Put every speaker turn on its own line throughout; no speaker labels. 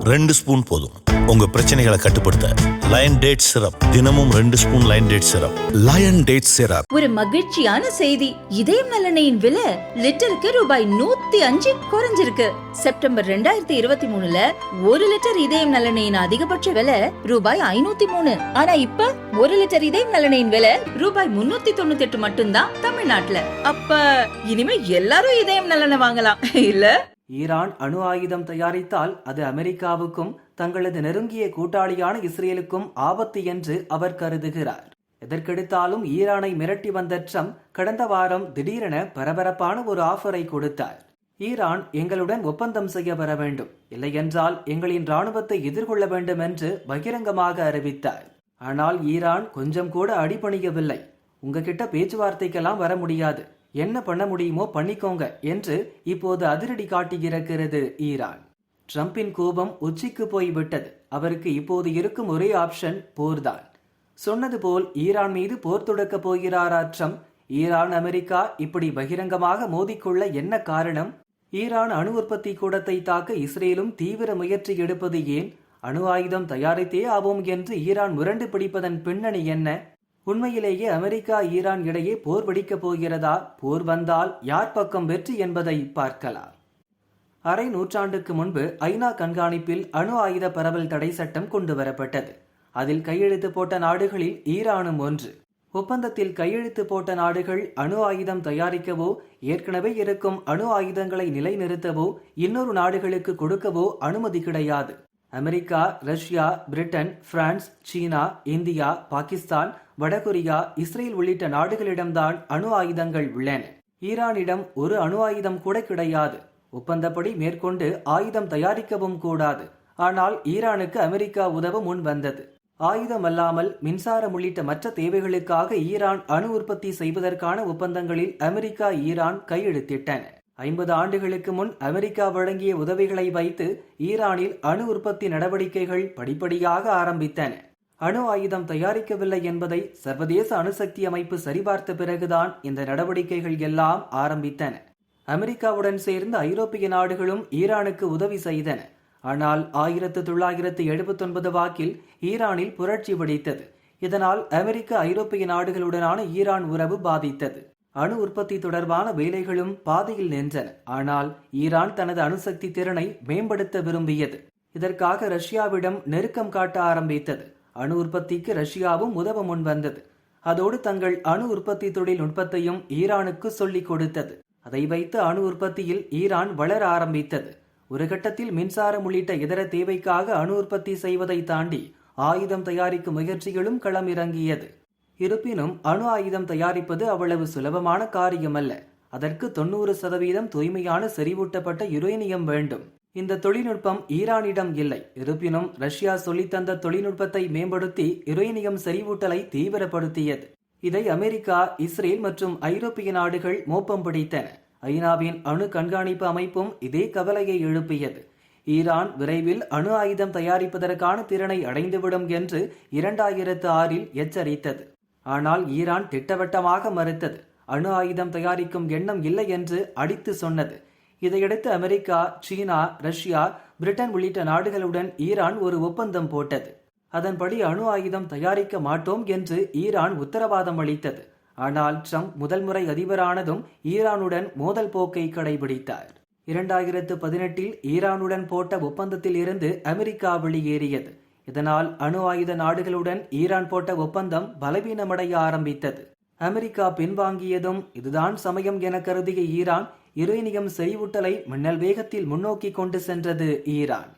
2 spoon போதும் உங்க பிரச்சனைகளை கட்டுப்படுத்த. லயன் டேட் சிரப், தினமும் 2 spoon lion date syrup. Lion date syrup.
ஒரு மகிழ்ச்சியான செய்தி. இதயம் நலனையின் விலை லிட்டருக்கு ரூபாய் 105 குறைஞ்சிருக்கு. செப்டம்பர் 2023ல 1 லிட்டர் இதயம் நலனையின் அதிகபட்ச விலை ரூபாய் 503. ஆனா இப்ப 1 லிட்டர் இதயம் நலனையின் விலை ரூபாய் 398 மட்டும்தான் தமிழ்நாட்டுல. அப்ப இனிமே எல்லாரும் இதயம் நலனை வாங்கலாம் இல்ல?
ஈரான் அணு ஆயுதம் தயாரித்தால் அது அமெரிக்காவுக்கும் தங்களது நெருங்கிய கூட்டாளியான இஸ்ரேலுக்கும் ஆபத்து என்று அவர் கருதுகிறார். எதற்கெடுத்தாலும் ஈரானை மிரட்டி வந்த ட்ரம்ப் கடந்த வாரம் திடீரென பரபரப்பான ஒரு ஆஃபரை கொடுத்தார். ஈரான் எங்களுடன் ஒப்பந்தம் செய்ய வர வேண்டும், இல்லையென்றால் எங்களின் இராணுவத்தை எதிர்கொள்ள வேண்டும் என்று பகிரங்கமாக அறிவித்தார். ஆனால் ஈரான் கொஞ்சம் கூட அடிபணியவில்லை. உங்ககிட்ட பேச்சுவார்த்தைக்கெல்லாம் வர முடியாது, என்ன பண்ண முடியுமோ பண்ணிக்கோங்க என்று இப்போது அதிரடி காட்டியிருக்கிறது ஈரான். ட்ரம்பின் கோபம் உச்சிக்கு போய்விட்டது. அவருக்கு இப்போது இருக்கும் ஒரே ஆப்ஷன் போர்தான். சொன்னது போல் ஈரான் மீது போர் தொடுக்க போகிறாரா ட்ரம்ப்? ஈரான் அமெரிக்கா இப்படி பகிரங்கமாக மோதிக்கொள்ள என்ன காரணம்? ஈரான் அணு உற்பத்தி கூடத்தை தாக்க இஸ்ரேலும் தீவிர முயற்சி எடுப்பது ஏன்? அணு ஆயுதம் தயாரித்தே ஆவோம் என்று ஈரான் முரண்டு பிடிப்பதன் பின்னணி என்ன? உண்மையிலேயே அமெரிக்கா ஈரான் இடையே போர் வெடிக்கப் போகிறதா? போர் வந்தால் யார் பக்கம் வெற்றி என்பதை பார்க்கலாம். அரை நூற்றாண்டுக்கு முன்பு ஐநா கண்காணிப்பில் அணு ஆயுத பரவல் தடை சட்டம் கொண்டு வரப்பட்டது. அதில் கையெழுத்து போட்ட நாடுகளில் ஈரானும் ஒன்று. ஒப்பந்தத்தில் கையெழுத்து போட்ட நாடுகள் அணு ஆயுதம் தயாரிக்கவோ ஏற்கனவே இருக்கும் அணு ஆயுதங்களை நிலைநிறுத்தவோ இன்னொரு நாடுகளுக்கு கொடுக்கவோ அனுமதி கிடையாது. அமெரிக்கா, ரஷ்யா, பிரிட்டன், பிரான்ஸ், சீனா, இந்தியா, பாகிஸ்தான், வடகொரியா, இஸ்ரேல் உள்ளிட்ட நாடுகளிடம்தான் அணு ஆயுதங்கள் உள்ளன. ஈரானிடம் ஒரு அணு ஆயுதம் கூட கிடையாது. ஒப்பந்தப்படி மேற்கொண்டு ஆயுதம் தயாரிக்கவும் கூடாது. ஆனால் ஈரானுக்கு அமெரிக்கா உதவ முன் வந்தது. ஆயுதம் அல்லாமல் மின்சாரம் உள்ளிட்ட மற்ற தேவைகளுக்காக ஈரான் அணு உற்பத்தி செய்வதற்கான ஒப்பந்தங்களில் அமெரிக்கா, ஈரான் கையெழுத்திட்டன. 50 ஆண்டுகளுக்கு முன் அமெரிக்கா வழங்கிய உதவிகளை வைத்து ஈரானில் அணு உற்பத்தி நடவடிக்கைகள் படிப்படியாக ஆரம்பித்தன. அணு ஆயுதம் தயாரிக்கவில்லை என்பதை சர்வதேச அணுசக்தி அமைப்பு சரிபார்த்த பிறகுதான் இந்த நடவடிக்கைகள் எல்லாம் ஆரம்பித்தன. அமெரிக்காவுடன் சேர்ந்த ஐரோப்பிய நாடுகளும் ஈரானுக்கு உதவி செய்தன. ஆனால் 1979 வாக்கில் ஈரானில் புரட்சி வெடித்தது. இதனால் அமெரிக்க, ஐரோப்பிய நாடுகளுடனான ஈரான் உறவு பாதித்தது. அணு உற்பத்தி தொடர்பான வேலைகளும் பாதியில் நின்றன. ஆனால் ஈரான் தனது அணுசக்தி திறனை மேம்படுத்த விரும்பியது. இதற்காக ரஷ்யாவிடம் நெருக்கம் காட்ட ஆரம்பித்தது. அணு உற்பத்திக்கு ரஷ்யாவும் உதவ முன் வந்தது. அதோடு தங்கள் அணு உற்பத்தி தொழில்நுட்பத்தையும் ஈரானுக்கு சொல்லிக் கொடுத்தது. அதை வைத்து அணு உற்பத்தியில் ஈரான் வளர ஆரம்பித்தது. ஒரு கட்டத்தில் மின்சாரம் உள்ளிட்ட இதர தேவைக்காக அணு உற்பத்தி செய்வதை தாண்டி ஆயுதம் தயாரிக்கும் முயற்சிகளும் களமிறங்கியது. இருப்பினும் அணு ஆயுதம் தயாரிப்பது அவ்வளவு சுலபமான காரியமல்ல. அதற்கு 90% தூய்மையான செறிவூட்டப்பட்ட யுரேனியம் வேண்டும். இந்த தொழில்நுட்பம் ஈரானிடம் இல்லை. இருப்பினும் ரஷ்யா சொல்லித்தந்த தொழில்நுட்பத்தை மேம்படுத்தி யுரேனியம் செறிவூட்டலை தீவிரப்படுத்தியது. இதை அமெரிக்கா, இஸ்ரேல் மற்றும் ஐரோப்பிய நாடுகள் மோப்பம் பிடித்தன. ஐநாவின் அணு கண்காணிப்பு அமைப்பும் இதே கவலையை எழுப்பியது. ஈரான் விரைவில் அணு ஆயுதம் தயாரிப்பதற்கான திறனை அடைந்துவிடும் என்று 2006 எச்சரித்தது. ஆனால் ஈரான் திட்டவட்டமாக மறுத்தது. அணு ஆயுதம் தயாரிக்கும் எண்ணம் இல்லை என்று அடித்து சொன்னது. இதையடுத்து அமெரிக்கா, சீனா, ரஷ்யா, பிரிட்டன் உள்ளிட்ட நாடுகளுடன் ஈரான் ஒரு ஒப்பந்தம் போட்டது. அதன்படி அணு ஆயுதம் தயாரிக்க மாட்டோம் என்று ஈரான் உத்தரவாதம் அளித்தது. ஆனால் ட்ரம்ப் முதல் முறை அதிபரானதும் ஈரானுடன் மோதல் போக்கை கடைபிடித்தார். 2018 ஈரானுடன் போட்ட ஒப்பந்தத்தில் இருந்து அமெரிக்கா வெளியேறியது. இதனால் அணு ஆயுத நாடுகளுடன் ஈரான் போட்ட ஒப்பந்தம் பலவீனமடைய ஆரம்பித்தது. அமெரிக்கா பின்வாங்கியதும் இதுதான் சமயம் என கருதிய ஈரான் யுரேனியம் செறிவூட்டலை மின்னல் வேகத்தில் முன்னோக்கி கொண்டு சென்றது. ஈரான்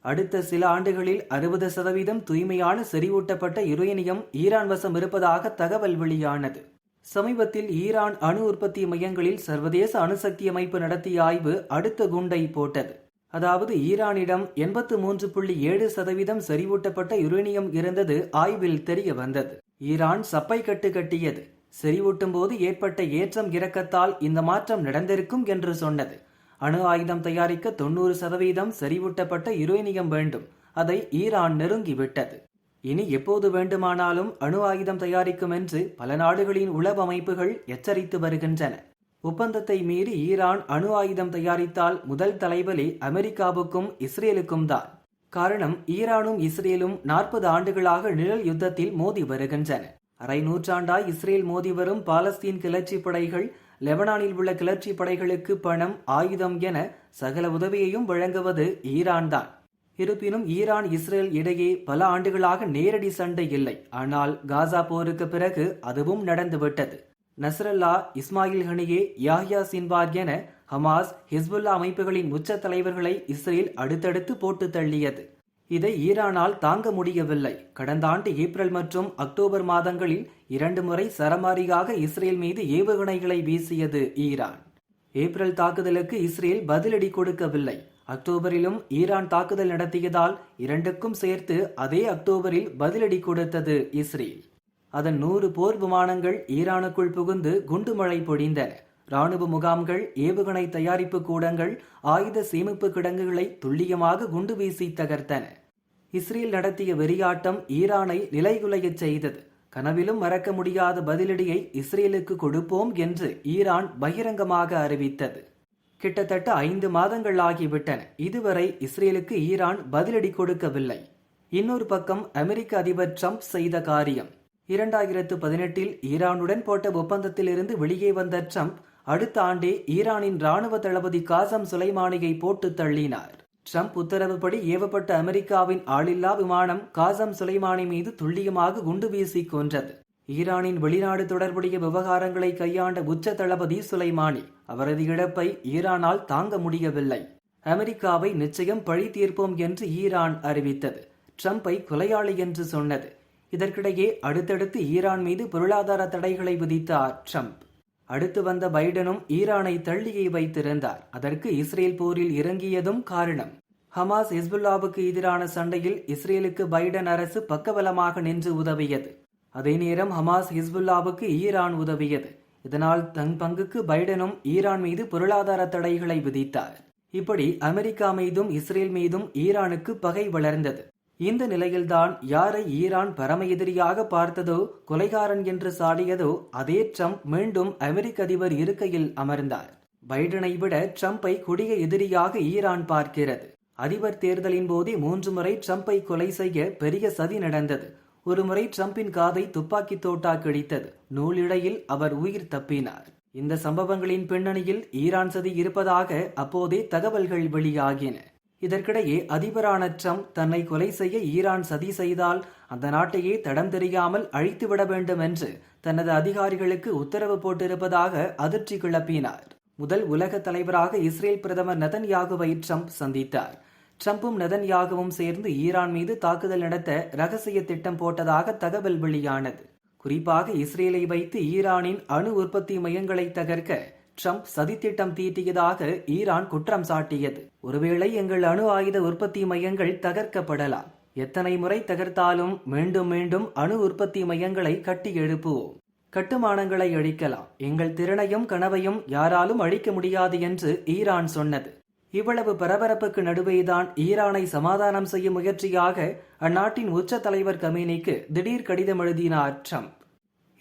அடுத்த சில ஆண்டுகளில் 60% தூய்மையான செறிவூட்டப்பட்ட யுரேனியம் ஈரான் வசம் இருப்பதாக தகவல் வெளியானது. சமீபத்தில் ஈரான் அணு உற்பத்தி மையங்களில் சர்வதேச அணுசக்தி அமைப்பு நடத்திய ஆய்வு அடுத்த குண்டை போட்டது. அதாவது ஈரானிடம் 83.7% செறிவூட்டப்பட்ட யுரேனியம் இருந்தது ஆய்வில் தெரிய வந்தது. ஈரான் சப்பை கட்டு கட்டியது. செறிவூட்டும் போது ஏற்பட்ட ஏற்றம் இறக்கத்தால் இந்த மாற்றம் நடந்திருக்கும் என்று சொன்னது. அணு ஆயுதம் தயாரிக்க 90% செறிவூட்டப்பட்ட யுரேனியம் வேண்டும். அதை ஈரான் நெருங்கிவிட்டது. இனி எப்போது வேண்டுமானாலும் அணு ஆயுதம் தயாரிக்கும் என்று பல நாடுகளின் உளவு அமைப்புகள் எச்சரித்து வருகின்றன. ஒப்பந்தத்தை மீறி ஈரான் அணு ஆயுதம் தயாரித்தால் முதல் தலைவலி அமெரிக்காவுக்கும் இஸ்ரேலுக்கும் தான். காரணம், ஈரானும் இஸ்ரேலும் 40 ஆண்டுகளாக நிழல் யுத்தத்தில் மோதி வருகின்றன. அரை நூற்றாண்டாய் இஸ்ரேல் மோதி வரும் பாலஸ்தீன் கிளர்ச்சி படைகள் லெபனானில் உள்ள கிளர்ச்சி படைகளுக்கு பணம், ஆயுதம் என சகல உதவியையும் வழங்குவது ஈரான் தான். இருப்பினும் ஈரான் இஸ்ரேல் இடையே பல ஆண்டுகளாக நேரடி சண்டை இல்லை. ஆனால் காசா போருக்கு பிறகு அதுவும் நடந்துவிட்டது. நஸ்ரல்லா, இஸ்மாயில் ஹனியே, யாஹ்யா சின்வார் என ஹமாஸ், ஹிஸ்புல்லா அமைப்புகளின் உச்ச தலைவர்களை இஸ்ரேல் அடுத்தடுத்து போட்டு தள்ளியது. இதை ஈரானால் தாங்க முடியவில்லை. கடந்த ஆண்டு ஏப்ரல் மற்றும் அக்டோபர் மாதங்களில் 2 முறை சரமாரியாக இஸ்ரேல் மீது ஏவுகணைகளை வீசியது ஈரான். ஏப்ரல் தாக்குதலுக்கு இஸ்ரேல் பதிலடி கொடுக்கவில்லை. அக்டோபரிலும் ஈரான் தாக்குதல் நடத்தியதால் 2க்கும் சேர்த்து அதே அக்டோபரில் பதிலடி கொடுத்தது இஸ்ரேல். அதன் 100 போர் விமானங்கள் ஈரானுக்குள் புகுந்து குண்டுமழை பொழிந்தன. ராணுவ முகாம்கள், ஏவுகணை தயாரிப்பு கூடங்கள், ஆயுத சேமிப்பு கிடங்குகளை துல்லியமாக குண்டு வீசி தகர்த்தன. இஸ்ரேல் நடத்திய வெறியாட்டம் ஈரானை நிலைகுலையச் செய்தது. கனவிலும் மறக்க முடியாத பதிலடியை இஸ்ரேலுக்கு கொடுப்போம் என்று ஈரான் பகிரங்கமாக அறிவித்தது. கிட்டத்தட்ட 5 மாதங்கள் ஆகிவிட்டன. இதுவரை இஸ்ரேலுக்கு ஈரான் பதிலடி கொடுக்கவில்லை. இன்னொரு பக்கம் அமெரிக்க அதிபர் ட்ரம்ப் செய்த காரியம். 2018 ஈரானுடன் போட்ட ஒப்பந்தத்திலிருந்து வெளியே வந்த ட்ரம்ப் அடுத்த ஆண்டே ஈரானின் ராணுவ தளபதி காசம் சுலைமானியை போட்டு தள்ளினார். ட்ரம்ப் உத்தரவுப்படி ஏவப்பட்ட அமெரிக்காவின் ஆளில்லா விமானம் காசம் சுலைமானி மீது துல்லியமாக குண்டு வீசி கொன்றது. ஈரானின் வெளிநாடு தொடர்புடைய விவகாரங்களை கையாண்ட உச்ச தளபதி சுலைமானி. அவரது இழப்பை ஈரானால் தாங்க முடியவில்லை. அமெரிக்காவை நிச்சயம் பழி தீர்ப்போம் என்று ஈரான் அறிவித்தது. ட்ரம்பை கொலையாளி என்று சொன்னது. இதற்கிடையே அடுத்தடுத்து ஈரான் மீது பொருளாதார தடைகளை விதித்தார் ட்ரம்ப். அடுத்து வந்த பைடனும் ஈரானை தள்ளியே வைத்திருந்தார். அதற்கு இஸ்ரேல் போரில் இறங்கியதும் காரணம். ஹமாஸ், ஹிஸ்புல்லாவுக்கு எதிரான சண்டையில் இஸ்ரேலுக்கு பைடன் அரசு பக்கபலமாக நின்று உதவியது. அதே நேரம் ஹமாஸ், ஹிஸ்புல்லாவுக்கு ஈரான் உதவியது. இதனால் தன் பங்குக்கு பைடனும் ஈரான் மீது பொருளாதார தடைகளை விதித்தார். இப்படி அமெரிக்கா மீதும் இஸ்ரேல் மீதும் ஈரானுக்கு பகை வளர்ந்தது. இந்த நிலையில்தான் யாரை ஈரான் பரம எதிரியாக பார்த்ததோ, கொலைகாரன் என்று சாடியதோ அதே ட்ரம்ப் மீண்டும் அமெரிக்க அதிபர் இருக்கையில் அமர்ந்தார். பைடனை விட ட்ரம்பை கொடிய எதிரியாக ஈரான் பார்க்கிறது. அதிபர் தேர்தலின் போதே 3 முறை ட்ரம்பை கொலை செய்ய பெரிய சதி நடந்தது. ஒரு முறை ட்ரம்பின் காதை துப்பாக்கி தோட்டா கிழித்தது. நூலிழையில் அவர் உயிர் தப்பினார். இந்த சம்பவங்களின் பின்னணியில் ஈரான் சதி இருப்பதாக அப்போதே தகவல்கள் வெளியாகின. இதற்கிடையே அதிபரான ட்ரம்ப் தன்னை கொலை செய்ய ஈரான் சதி செய்தால் அந்த நாட்டையே தடம் தெரியாமல் அழித்துவிட வேண்டும் என்று தனது அதிகாரிகளுக்கு உத்தரவு போட்டிருப்பதாக அதிர்ச்சி கிளப்பினார். முதல் உலக தலைவராக இஸ்ரேல் பிரதமர் நெதன்யாகுவை ட்ரம்ப் சந்தித்தார். ட்ரம்பும் நெதன்யாகுவும் சேர்ந்து ஈரான் மீது தாக்குதல் நடத்த ரகசிய திட்டம் போட்டதாக தகவல் வெளியானது. குறிப்பாக இஸ்ரேலை வைத்து ஈரானின் அணு உற்பத்தி மையங்களை தகர்க்க ட்ரம்ப் சதித்திட்டம் தீட்டியதாக ஈரான் குற்றம் சாட்டியது. ஒருவேளை எங்கள் அணு ஆயுத உற்பத்தி மையங்கள் தகர்க்கப்படலாம். எத்தனை முறை தகர்த்தாலும் மீண்டும் மீண்டும் அணு உற்பத்தி மையங்களை கட்டி எழுப்புவோம். கட்டுமானங்களை அழிக்கலாம். எங்கள் திறனையும் கனவையும் யாராலும் அழிக்க முடியாது என்று ஈரான் சொன்னது. இவ்வளவு பரபரப்புக்கு நடுவேதான் ஈரானை சமாதானம் செய்யும் முயற்சியாக அந்நாட்டின் உச்ச தலைவர் கமேனிக்கு திடீர் கடிதம் எழுதினார் ட்ரம்ப்.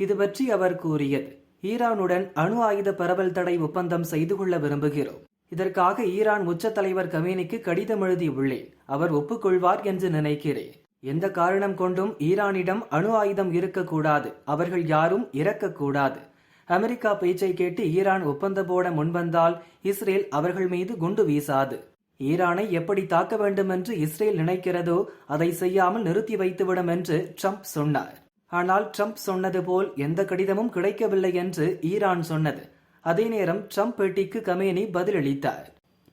இது பற்றி அவர் கூறியது: ஈரானுடன் அணு ஆயுத பரவல் தடை ஒப்பந்தம் செய்து கொள்ள விரும்புகிறோம். இதற்காக ஈரான் உச்ச தலைவர் கமேனிக்கு கடிதம் எழுதியுள்ளேன். அவர் ஒப்புக்கொள்வார் என்று நினைக்கிறேன். எந்த காரணம் கொண்டும் ஈரானிடம் அணு ஆயுதம் இருக்கக்கூடாது. அவர்கள் யாரும் இறக்கக்கூடாது. அமெரிக்கா பேச்சை கேட்டு ஈரான் ஒப்பந்தம் போட முன்வந்தால் இஸ்ரேல் அவர்கள் மீது குண்டு வீசாது. ஈரானை எப்படி தாக்க வேண்டும் என்று இஸ்ரேல் நினைக்கிறதோ அதை செய்யாமல் நிறுத்தி வைத்துவிடும் என்று ட்ரம்ப் சொன்னார். ஆனால் ட்ரம்ப் சொன்னது போல் எந்த கடிதமும் கிடைக்கவில்லை என்று ஈரான் சொன்னது. அதே நேரம் ட்ரம்ப் பேட்டிக்கு கமேனி பதிலளித்தார்.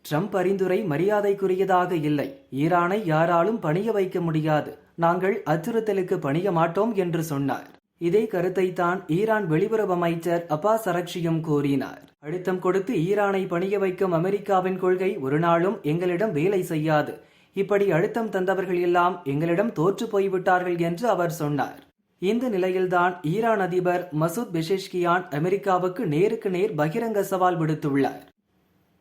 ட்ரம்ப் பரிந்துரை மரியாதைக்குரியதாக இல்லை. ஈரானை யாராலும் பணிய வைக்க முடியாது. நாங்கள் அச்சுறுத்தலுக்கு பணிய மாட்டோம் என்று சொன்னார். இதே கருத்தைத்தான் ஈரான் வெளியுறவு அமைச்சர் அப்பாஸ் அரக்சியும் கூறினார். அழுத்தம் கொடுத்து ஈரானை பணிய வைக்கும் அமெரிக்காவின் கொள்கை ஒரு நாளும் எங்களிடம் வேலை செய்யாது. இப்படி அழுத்தம் தந்தவர்கள் எல்லாம் எங்களிடம் தோற்று போய்விட்டார்கள் என்று அவர் சொன்னார். இந்த நிலையில்தான் ஈரான் அதிபர் மசூத் பெஷெஷ்கியான் அமெரிக்காவுக்கு நேருக்கு நேர் பகிரங்க சவால் விடுத்துள்ளார்.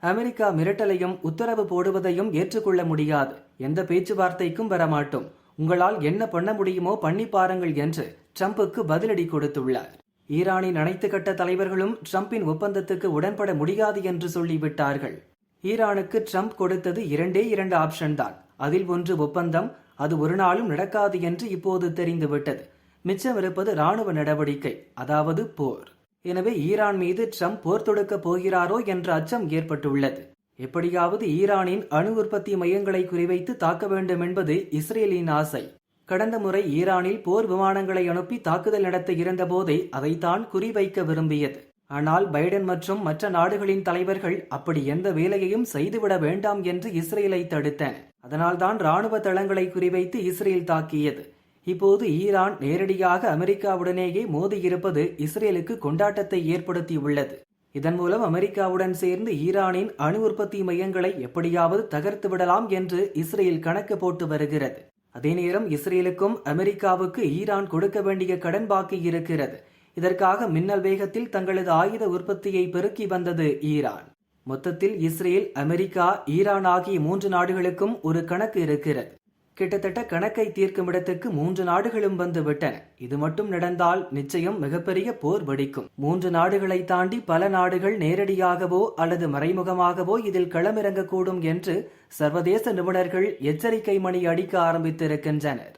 அமெரிக்கா மிரட்டலையும் உத்தரவு போடுவதையும் ஏற்றுக்கொள்ள முடியாது. எந்த பேச்சுவார்த்தைக்கும் வரமாட்டோம். உங்களால் என்ன பண்ண முடியுமோ பண்ணி பாருங்கள் என்று ட்ரம்புக்கு பதிலடி கொடுத்துள்ளார். ஈரானின் அனைத்து கட்ட தலைவர்களும் ட்ரம்பின் ஒப்பந்தத்துக்கு உடன்பட முடியாது என்று சொல்லிவிட்டார்கள். ஈரானுக்கு ட்ரம்ப் கொடுத்தது 2 ஆப்ஷன் தான். அதில் ஒன்று ஒப்பந்தம், அது ஒரு நாளும் நடக்காது என்று இப்போது தெரிந்துவிட்டது. மிச்சம் இருப்பது ராணுவ நடவடிக்கை, அதாவது போர். எனவே ஈரான் மீது ட்ரம்ப் போர் தொடுக்கப் போகிறாரோ என்ற அச்சம் ஏற்பட்டுள்ளது. எப்படியாவது ஈரானின் அணு உற்பத்தி மையங்களை குறிவைத்து தாக்க வேண்டும் என்பது இஸ்ரேலின் ஆசை. கடந்த முறை ஈரானில் போர் விமானங்களை அனுப்பி தாக்குதல் நடத்த இருந்தபோதே அதைத்தான் குறிவைக்க விரும்பியது. ஆனால் பைடன் மற்றும் மற்ற நாடுகளின் தலைவர்கள் அப்படி எந்த வேலையையும் செய்துவிட வேண்டாம் என்று இஸ்ரேலை தடுத்தன. அதனால்தான் ராணுவ தளங்களை குறிவைத்து இஸ்ரேல் தாக்கியது. இப்போது ஈரான் நேரடியாக அமெரிக்காவுடனேயே மோதியிருப்பது இஸ்ரேலுக்கு கொண்டாட்டத்தை ஏற்படுத்தியுள்ளது. இதன் மூலம் அமெரிக்காவுடன் சேர்ந்து ஈரானின் அணு உற்பத்தி மையங்களை எப்படியாவது தகர்த்து விடலாம் என்று இஸ்ரேல் கணக்கு போட்டு வருகிறது. அதே நேரம் இஸ்ரேலுக்கும் அமெரிக்காவுக்கு ஈரான் கொடுக்க வேண்டிய கடன் பாக்கி இருக்கிறது. இதற்காக மின்னல் வேகத்தில் தங்களது ஆயுத உற்பத்தியை பெருக்கி வந்தது ஈரான். மொத்தத்தில் இஸ்ரேல், அமெரிக்கா, ஈரான் ஆகிய 3 நாடுகளுக்கும் ஒரு கணக்கு இருக்கிறது. கிட்டத்தட்ட கணக்கை தீர்க்கும் இடத்துக்கு 3 நாடுகளும் வந்து விட்டன. இது மட்டும் நடந்தால் நிச்சயம் மிகப்பெரிய போர் வெடிக்கும். 3 நாடுகளை தாண்டி பல நாடுகள் நேரடியாகவோ அல்லது மறைமுகமாகவோ இதில் களமிறங்கக்கூடும் என்று சர்வதேச நிபுணர்கள் எச்சரிக்கை மணி அடிக்க ஆரம்பித்திருக்கின்றனர்.